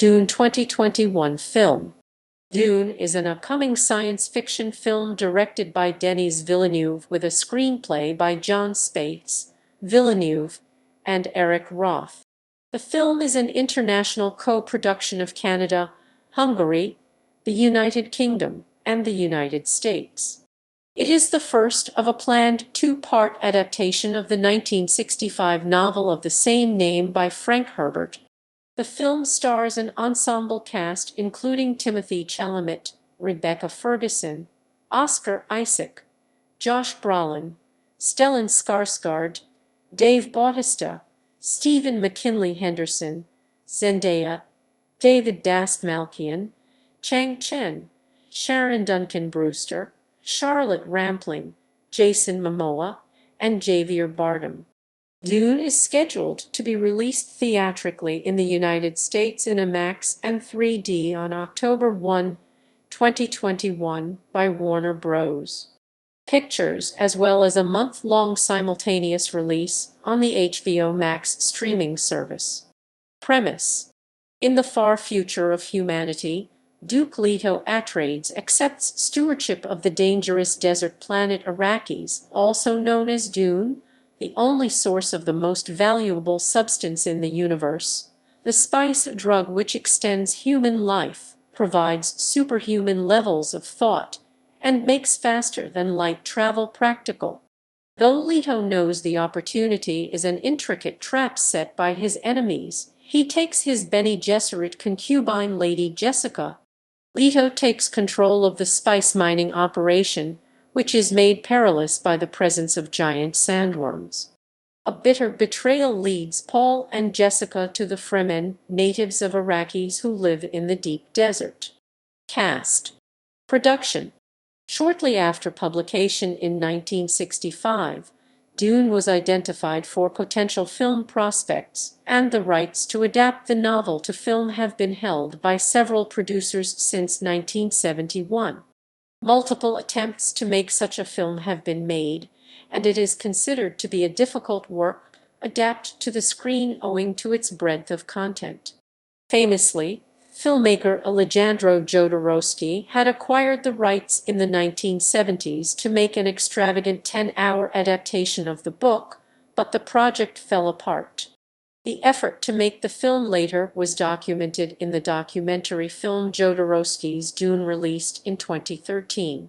Dune 2021 film. Dune is an upcoming science fiction film directed by Denis Villeneuve with a screenplay by Jon Spaihts, Villeneuve, and Eric Roth. The film is an international co-production of Canada, Hungary, the United Kingdom, and the United States. It is the first of a planned two-part adaptation of the 1965 novel of the same name by Frank Herbert. The film stars an ensemble cast including Timothée Chalamet, Rebecca Ferguson, Oscar Isaac, Josh Brolin, Stellan Skarsgård, Dave Bautista, Stephen McKinley Henderson, Zendaya, David Dastmalchian, Chang Chen, Sharon Duncan-Brewster, Charlotte Rampling, Jason Momoa, and Javier Bardem. Dune is scheduled to be released theatrically in the United States in IMAX and 3D on October 1, 2021 by Warner Bros. Pictures, as well as a month-long simultaneous release on the HBO Max streaming service. Premise: in the far future of humanity, Duke Leto Atreides accepts stewardship of the dangerous desert planet Arrakis, also known as Dune, the only source of the most valuable substance in the universe, the spice drug which extends human life, provides superhuman levels of thought, and makes faster-than-light travel practical. Though Leto knows the opportunity is an intricate trap set by his enemies, he takes his Bene Gesserit concubine Lady Jessica. Leto takes control of the spice mining operation, which is made perilous by the presence of giant sandworms. A bitter betrayal leads Paul and Jessica to the Fremen, natives of Arrakis who live in the deep desert. Cast. Production. Shortly after publication in 1965, Dune was identified for potential film prospects, and the rights to adapt the novel to film have been held by several producers since 1971. Multiple attempts to make such a film have been made, and it is considered to be a difficult work adapt to the screen owing to its breadth of content. Famously, filmmaker Alejandro Jodorowsky had acquired the rights in the 1970s to make an extravagant 10-hour adaptation of the book, but the project fell apart. The effort to make the film later was documented in the documentary film Jodorowsky's Dune, released in 2013.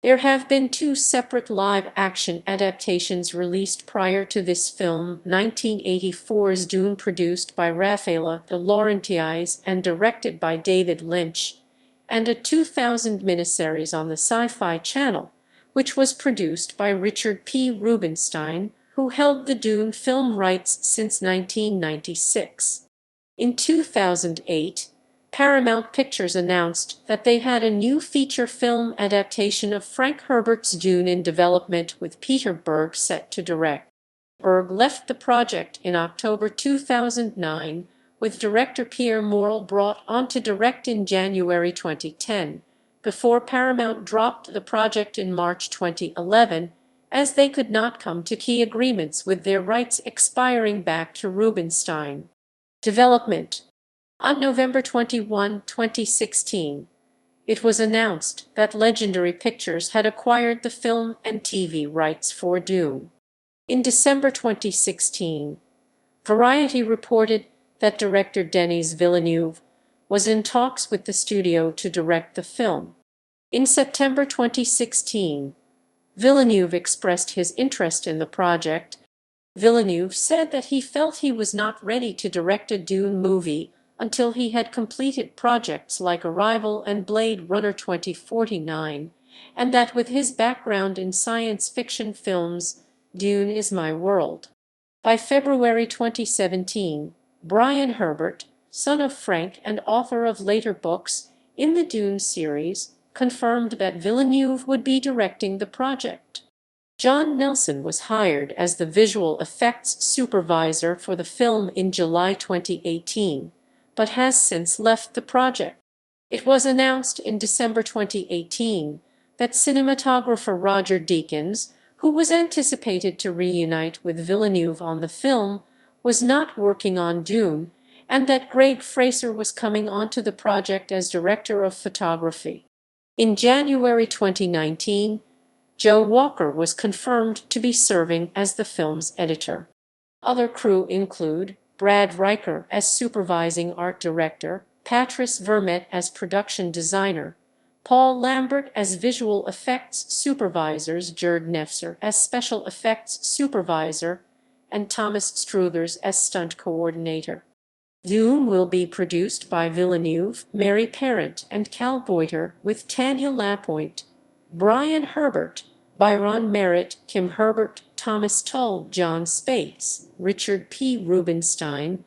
There have been two separate live-action adaptations released prior to this film: 1984's Dune, produced by Raffaele de Laurentiis and directed by David Lynch, and a 2000 miniseries on the Sci-Fi Channel, which was produced by Richard P. Rubinstein, who held the Dune film rights since 1996. In 2008, Paramount Pictures announced that they had a new feature film adaptation of Frank Herbert's Dune in development with Peter Berg set to direct. Berg left the project in October 2009, with director Pierre Morel brought on to direct in January 2010, before Paramount dropped the project in March 2011, as they could not come to key agreements with their rights expiring back to Rubinstein. Development. On November 21, 2016, it was announced that Legendary Pictures had acquired the film and TV rights for Dune. In December 2016, Variety reported that director Denis Villeneuve was in talks with the studio to direct the film. In September 2016, Villeneuve expressed his interest in the project. Villeneuve said that he felt he was not ready to direct a Dune movie until he had completed projects like Arrival and Blade Runner 2049, and that with his background in science fiction films, Dune is my world. By February 2017, Brian Herbert, son of Frank and author of later books in the Dune series, confirmed that Villeneuve would be directing the project. John Nelson was hired as the visual effects supervisor for the film in July 2018, but has since left the project. It was announced in December 2018 that cinematographer Roger Deakins, who was anticipated to reunite with Villeneuve on the film, was not working on Dune, and that Greg Fraser was coming onto the project as director of photography. In January 2019, Joe Walker was confirmed to be serving as the film's editor. Other crew include Brad Reicher as supervising art director, Patrice Vermette as production designer, Paul Lambert as visual effects supervisors, Gerd Nefzer as special effects supervisor, and Thomas Struthers as stunt coordinator. Dune will be produced by Villeneuve, Mary Parent, and Cal Boiter, with Tanya Lapointe, Brian Herbert, Byron Merritt, Kim Herbert, Thomas Tull, Jon Spaihts, Richard P. Rubinstein.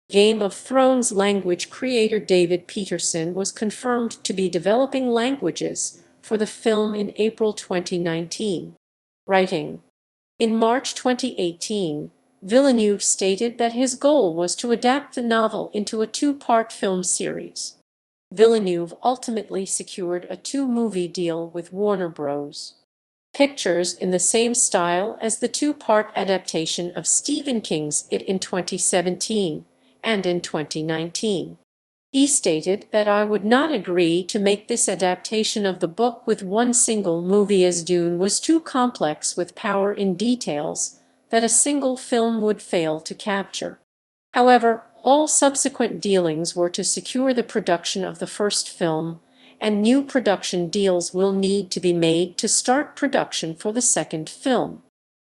Game of Thrones language creator David Peterson was confirmed to be developing languages for the film in April 2019. Writing. In March 2018, Villeneuve stated that his goal was to adapt the novel into a two-part film series. Villeneuve ultimately secured a two-movie deal with Warner Bros. Pictures in the same style as the two-part adaptation of Stephen King's It in 2017 and in 2019. He stated that I would not agree to make this adaptation of the book with one single movie, as Dune was too complex with power in details that a single film would fail to capture. However, all subsequent dealings were to secure the production of the first film, and new production deals will need to be made to start production for the second film.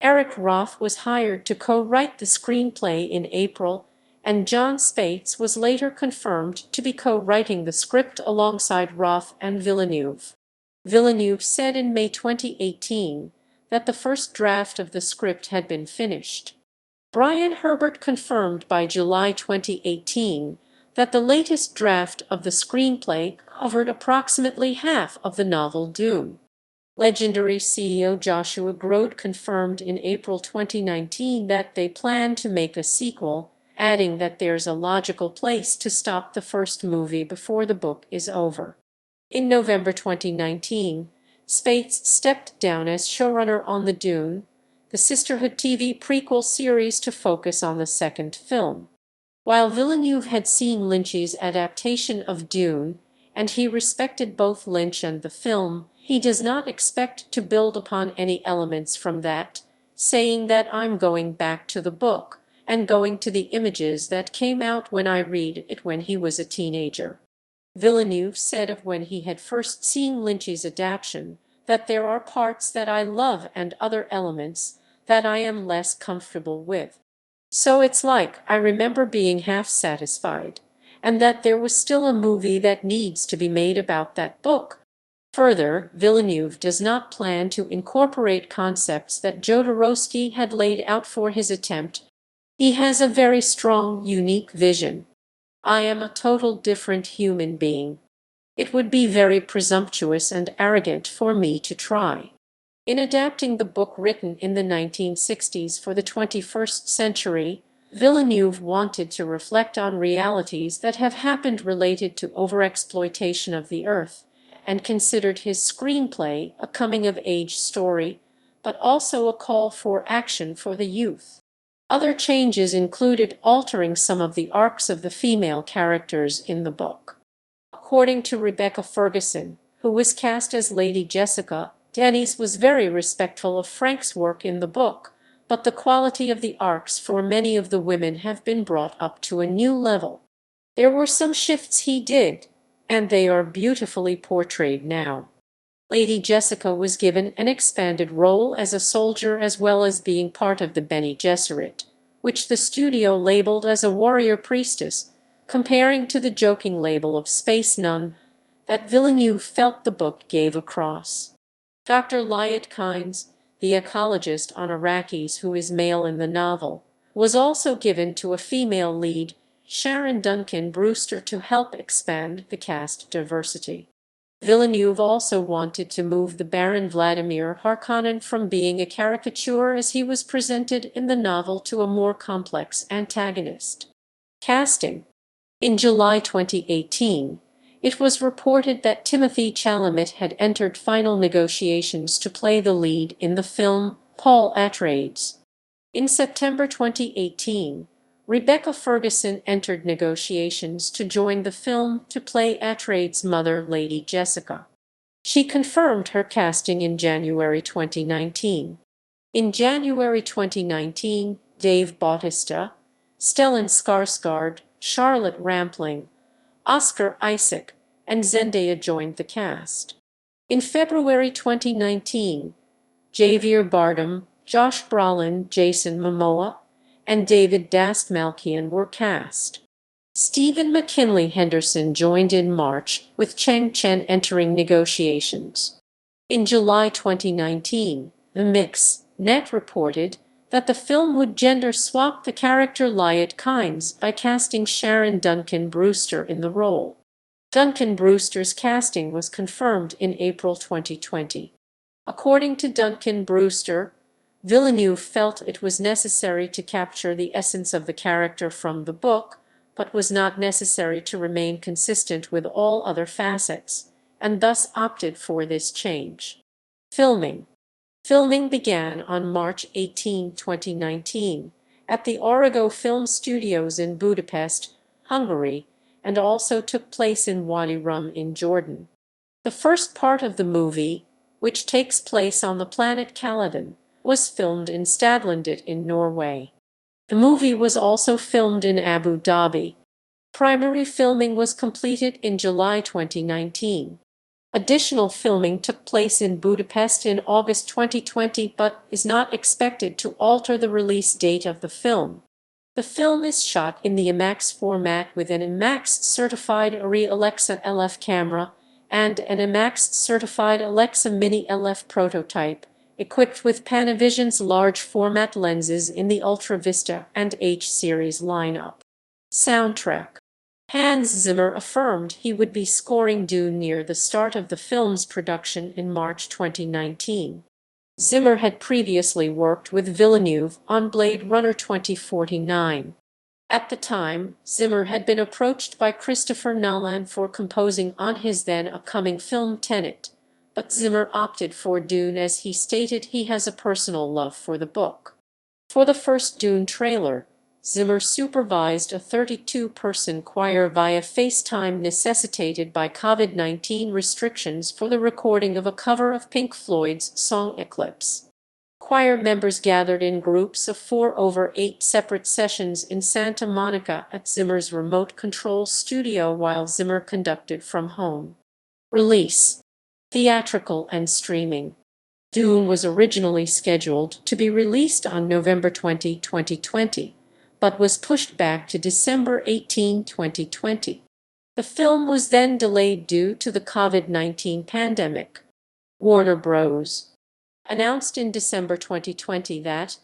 Eric Roth was hired to co-write the screenplay in April, and Jon Spaihts was later confirmed to be co-writing the script alongside Roth and Villeneuve. Villeneuve said in May 2018 that the first draft of the script had been finished. Brian Herbert confirmed by July 2018 that the latest draft of the screenplay covered approximately half of the novel Dune. Legendary CEO Joshua Grode confirmed in April 2019 that they plan to make a sequel, adding that there's a logical place to stop the first movie before the book is over. In November 2019, Spaihts stepped down as showrunner on the Dune, the Sisterhood TV prequel series, to focus on the second film. While Villeneuve had seen Lynch's adaptation of Dune, and he respected both Lynch and the film, he does not expect to build upon any elements from that, saying that I'm going back to the book and going to the images that came out when I read it when he was a teenager. Villeneuve said of when he had first seen Lynch's adaptation that there are parts that I love and other elements that I am less comfortable with. So it's like I remember being half satisfied, and that there was still a movie that needs to be made about that book. Further, Villeneuve does not plan to incorporate concepts that Jodorowsky had laid out for his attempt. He has a very strong, unique vision. I am a total different human being. It would be very presumptuous and arrogant for me to try. In adapting the book written in the 1960s for the 21st century, Villeneuve wanted to reflect on realities that have happened related to overexploitation of the earth, and considered his screenplay a coming-of-age story, but also a call for action for the youth. Other changes included altering some of the arcs of the female characters in the book. According to Rebecca Ferguson, who was cast as Lady Jessica, Denis was very respectful of Frank's work in the book, but the quality of the arcs for many of the women have been brought up to a new level. There were some shifts he did, and they are beautifully portrayed now. Lady Jessica was given an expanded role as a soldier, as well as being part of the Bene Gesserit, which the studio labeled as a warrior priestess, comparing to the joking label of space nun that Villeneuve felt the book gave across. Dr. Lyot Kynes, the ecologist on Iraqis who is male in the novel, was also given to a female lead, Sharon Duncan-Brewster, to help expand the cast diversity. Villeneuve also wanted to move the Baron Vladimir Harkonnen from being a caricature as he was presented in the novel to a more complex antagonist. Casting. In July 2018, it was reported that Timothée Chalamet had entered final negotiations to play the lead in the film Paul Atreides. In September 2018, Rebecca Ferguson entered negotiations to join the film to play Atreid's mother, Lady Jessica. She confirmed her casting in January 2019. In January 2019, Dave Bautista, Stellan Skarsgård, Charlotte Rampling, Oscar Isaac, and Zendaya joined the cast. In February 2019, Javier Bardem, Josh Brolin, Jason Momoa, and David Dastmalchian were cast. Stephen McKinley Henderson joined in March, with Chang Chen entering negotiations. In July 2019, The Mix.net reported that the film would gender swap the character Lyot Kynes by casting Sharon Duncan-Brewster in the role. Duncan-Brewster's casting was confirmed in April 2020. According to Duncan-Brewster, Villeneuve felt it was necessary to capture the essence of the character from the book, but was not necessary to remain consistent with all other facets, and thus opted for this change. Filming began on March 18, 2019, at the Origo Film Studios in Budapest, Hungary, and also took place in Wadi Rum in Jordan. The first part of the movie, which takes place on the planet Caladan, was filmed in Stadlandet in Norway. The movie was also filmed in Abu Dhabi. Primary filming was completed in July 2019. Additional filming took place in Budapest in August 2020 but is not expected to alter the release date of the film. The film is shot in the IMAX format with an IMAX-certified Arri Alexa LF camera and an IMAX-certified Alexa Mini LF prototype, equipped with Panavision's large-format lenses in the Ultra Vista and H-series lineup. Soundtrack. Hans Zimmer affirmed he would be scoring Dune near the start of the film's production in March 2019. Zimmer had previously worked with Villeneuve on Blade Runner 2049. At the time, Zimmer had been approached by Christopher Nolan for composing on his then upcoming film Tenet, but Zimmer opted for Dune as he stated he has a personal love for the book. For the first Dune trailer, Zimmer supervised a 32-person choir via FaceTime necessitated by COVID-19 restrictions for the recording of a cover of Pink Floyd's song Eclipse. Choir members gathered in groups of 4 over 8 separate sessions in Santa Monica at Zimmer's remote control studio while Zimmer conducted from home. Release. Theatrical and streaming. Dune was originally scheduled to be released on November 20, 2020. But was pushed back to December 18, 2020. The film was then delayed due to the COVID-19 pandemic. Warner Bros. Announced in December 2020 that,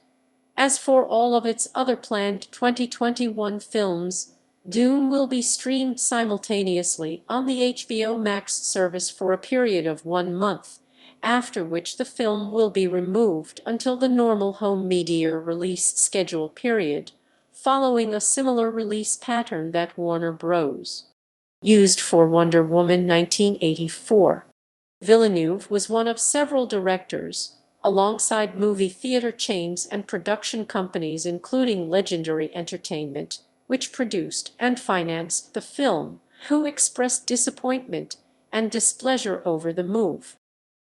as for all of its other planned 2021 films, Dune will be streamed simultaneously on the HBO Max service for a period of 1 month, after which the film will be removed until the normal home media release schedule period, following a similar release pattern that Warner Bros. Used for Wonder Woman 1984. Villeneuve was one of several directors, alongside movie theater chains and production companies including Legendary Entertainment, which produced and financed the film, who expressed disappointment and displeasure over the move.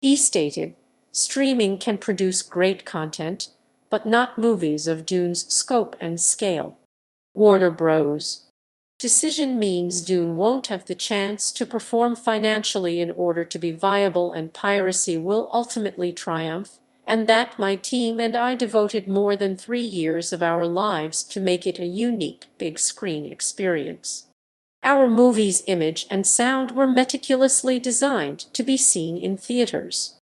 He stated, "Streaming can produce great content, but not movies of Dune's scope and scale." Warner Bros. Decision means Dune won't have the chance to perform financially in order to be viable, and piracy will ultimately triumph, and that my team and I devoted more than 3 years of our lives to make it a unique big screen experience. Our movie's image and sound were meticulously designed to be seen in theaters.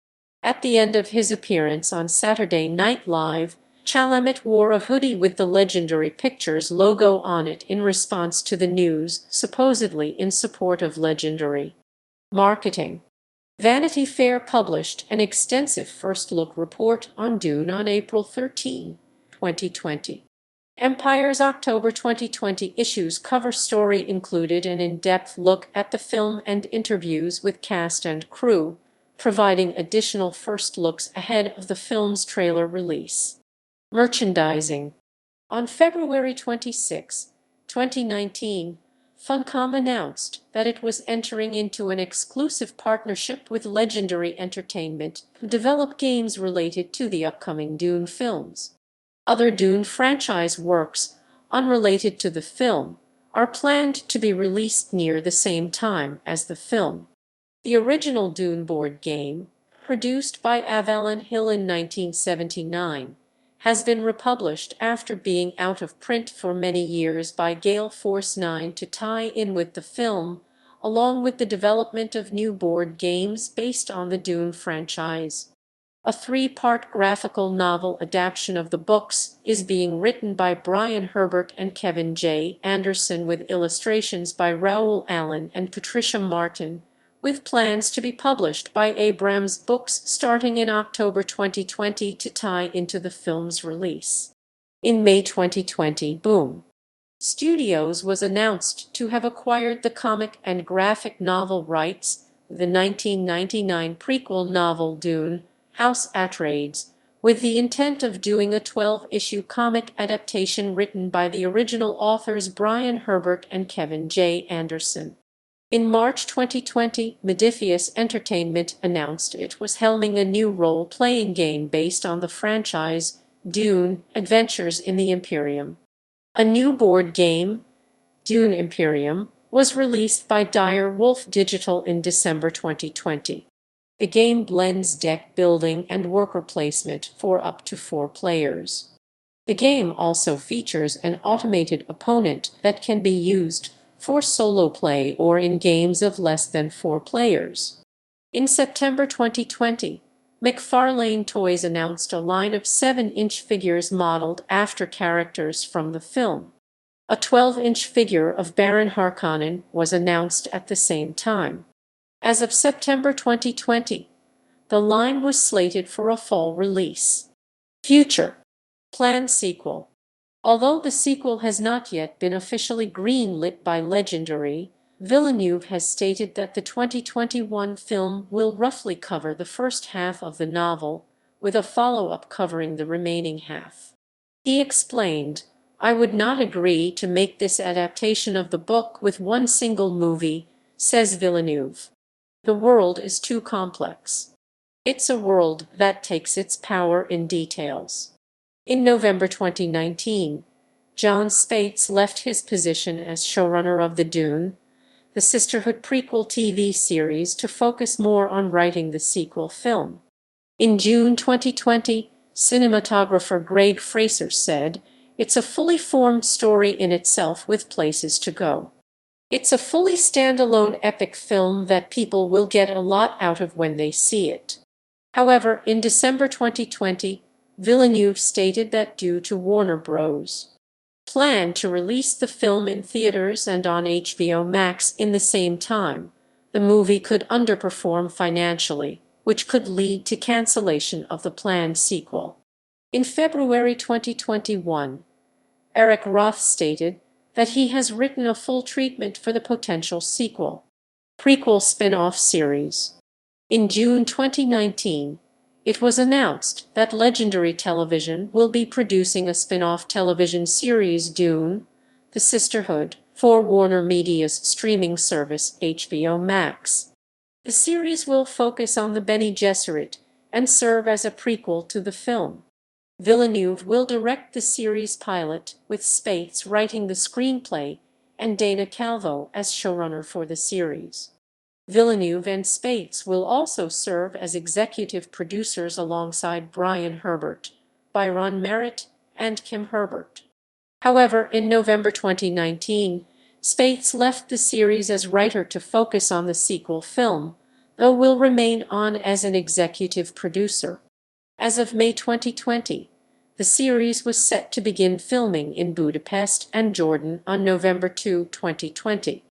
At the end of his appearance on Saturday Night Live, Chalamet wore a hoodie with the Legendary Pictures logo on it in response to the news, supposedly in support of Legendary. Marketing. Vanity Fair published an extensive first-look report on Dune on April 13, 2020. Empire's October 2020 issue's cover story included an in-depth look at the film and interviews with cast and crew, providing additional first looks ahead of the film's trailer release. Merchandising. On February 26, 2019, Funcom announced that it was entering into an exclusive partnership with Legendary Entertainment to develop games related to the upcoming Dune films. Other Dune franchise works, unrelated to the film, are planned to be released near the same time as the film. The original Dune board game, produced by Avalon Hill in 1979, has been republished after being out of print for many years by Gale Force 9 to tie in with the film, along with the development of new board games based on the Dune franchise. A three-part graphical novel adaptation of the books is being written by Brian Herbert and Kevin J. Anderson with illustrations by Raoul Allen and Patricia Martin, with plans to be published by Abrams Books starting in October 2020 to tie into the film's release. In May 2020, Boom Studios was announced to have acquired the comic and graphic novel rights, the 1999 prequel novel Dune, House Atreides, with the intent of doing a 12-issue comic adaptation written by the original authors Brian Herbert and Kevin J. Anderson. In March 2020, Modiphius Entertainment announced it was helming a new role-playing game based on the franchise Dune: Adventures in the Imperium. A new board game, Dune Imperium, was released by Dire Wolf Digital in December 2020. The game blends deck building and worker placement for up to 4 players. The game also features an automated opponent that can be used for solo play or in games of less than 4 players. In September 2020, McFarlane Toys announced a line of 7-inch figures modeled after characters from the film. A 12-inch figure of Baron Harkonnen was announced at the same time. As of September 2020, the line was slated for a fall release. Future planned sequel. Although the sequel has not yet been officially greenlit by Legendary, Villeneuve has stated that the 2021 film will roughly cover the first half of the novel, with a follow-up covering the remaining half. He explained, "I would not agree to make this adaptation of the book with one single movie," says Villeneuve. "The world is too complex. It's a world that takes its power in details." In November 2019, Jon Spaihts left his position as showrunner of the Dune, the Sisterhood prequel TV series, to focus more on writing the sequel film. In June 2020, cinematographer Greg Fraser said, "It's a fully formed story in itself with places to go. It's a fully standalone epic film that people will get a lot out of when they see it." However, in December 2020, Villeneuve stated that due to Warner Bros. Plan to release the film in theaters and on HBO Max in the same time, the movie could underperform financially, which could lead to cancellation of the planned sequel. In February 2021, Eric Roth stated that he has written a full treatment for the potential sequel, prequel spin-off series. In June 2019, it was announced that Legendary Television will be producing a spin-off television series, Dune: The Sisterhood, for Warner Media's streaming service HBO Max. The series will focus on the Bene Gesserit and serve as a prequel to the film. Villeneuve will direct the series pilot, with Spaihts writing the screenplay and Dana Calvo as showrunner for the series. Villeneuve and Spaihts will also serve as executive producers alongside Brian Herbert, Byron Merritt, and Kim Herbert. However, in November 2019, Spaihts left the series as writer to focus on the sequel film, though will remain on as an executive producer. As of May 2020, the series was set to begin filming in Budapest and Jordan on November 2, 2020.